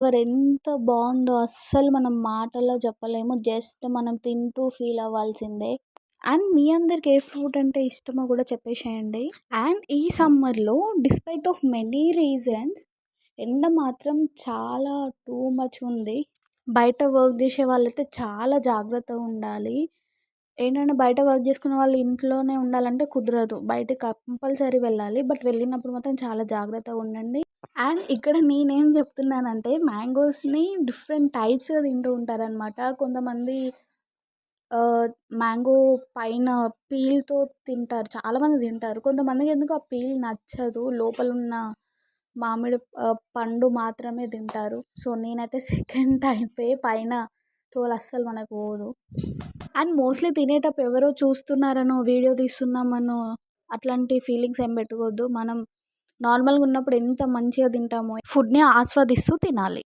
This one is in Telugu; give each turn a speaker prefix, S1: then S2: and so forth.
S1: ఎంత బావుందో అస్సలు మనం మాటల్లో చెప్పలేము. జస్ట్ మనం తింటూ ఫీల్ అవ్వాల్సిందే. అండ్ మీ అందరికి ఏ ఫ్రూట్ అంటే ఇష్టమో కూడా చెప్పేసేయండి. అండ్ ఈ సమ్మర్‌లో డిస్పైట్ ఆఫ్ మెనీ రీజన్స్ ఎండ మాత్రం చాలా టూ మచ్ ఉంది. బయట వర్క్ చేసే వాళ్ళైతే చాలా జాగ్రత్తగా ఉండాలి. ఏంటంటే బయట వర్క్ చేసుకునే వాళ్ళు ఇంట్లోనే ఉండాలంటే కుదరదు. బయటకి కంపల్సరీ వెళ్ళాలి. బట్ వెళ్ళినప్పుడు మాత్రం చాలా జాగ్రత్తగా ఉండండి. అండ్ ఇక్కడ నేనేం చెప్తున్నానంటే మ్యాంగోస్‌ని డిఫరెంట్ టైప్స్‌గా తింటూ ఉంటారనమాట. కొంతమంది మ్యాంగో పైన పీల్‌తో తింటారు. చాలామంది తింటారు. కొంతమందికి ఎందుకో ఆ పీల్ నచ్చదు. లోపలున్న మామిడి పండు మాత్రమే తింటారు. సో, నేనైతే సెకండ్ టైపే. పైన తోలు అస్సలు మనకు పోదు. అండ్ మోస్ట్‌లీ తినేటప్పుడు ఎవరో చూస్తున్నారనో, వీడియో తీస్తున్నామనో అట్లాంటి ఫీలింగ్స్ ఏం పెట్టుకోవద్దు. మనం నార్మల్‌గా ఉన్నప్పుడు ఎంత మంచిగా తింటామో ఫుడ్‌ని ఆస్వాదిస్తూ తినాలి.